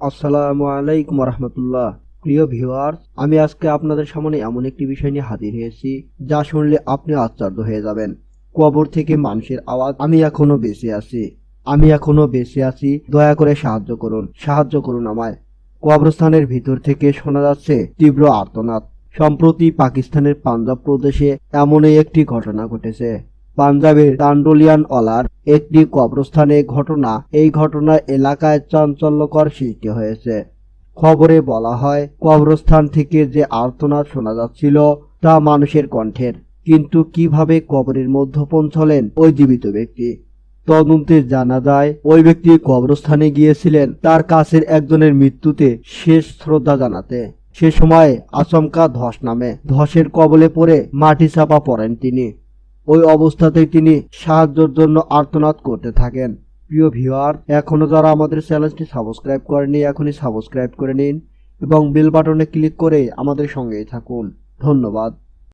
আসসালামু আলাইকুম রহমতুল্লাহ। প্রিয় ভিউয়ার্স, আমি আজকে আপনাদের সামনে এমন একটি বিষয় নিয়ে হাজির হয়েছি যা শুনলে আপনি আশ্চর্য হয়ে যাবেন। কবর থেকে মানুষের আওয়াজ, আমি এখনো বেঁচে আছি, আমি এখনো বেঁচে আছি, দয়া করে সাহায্য করুন, সাহায্য করুন আমায়। কবরস্থানের ভিতর থেকে শোনা যাচ্ছে তীব্র আর্তনাদ। সম্প্রতি পাকিস্তানের পাঞ্জাব প্রদেশে এমনই একটি ঘটনা ঘটেছে। পাঞ্জাবের টান্ডলিয়ানওয়ালার একটি কবরস্থানে ঘটনা। এই ঘটনায় এলাকায় চাঞ্চল্যকর সৃষ্টি হয়েছে। খবরে বলা হয়, কবরস্থান থেকে যে আর্তনাদ শোনা যাচ্ছিল তা মানুষের কণ্ঠের। কিন্তু কিভাবে কবরের মধ্যে পৌঁছলেন ওই জীবিত ব্যক্তি? তদন্তে জানা যায়, ওই ব্যক্তি কবরস্থানে গিয়েছিলেন তার কাছের একজনের মৃত্যুতে শেষ শ্রদ্ধা জানাতে। সে সময় আচমকা ধস নামে, ধসের কবলে পড়ে মাটি চাপা পড়েন তিনি। ওই অবস্থাতেই তিনি সাহায্যের জন্য আর্তনাদ করতে থাকেন। প্রিয় ভিউয়ার, এখনো যারা আমাদের চ্যানেলটি সাবস্ক্রাইব করেনি, এখনই সাবস্ক্রাইব করে নিন এবং বেল বাটনে ক্লিক করে আমাদের সঙ্গেই থাকুন। ধন্যবাদ।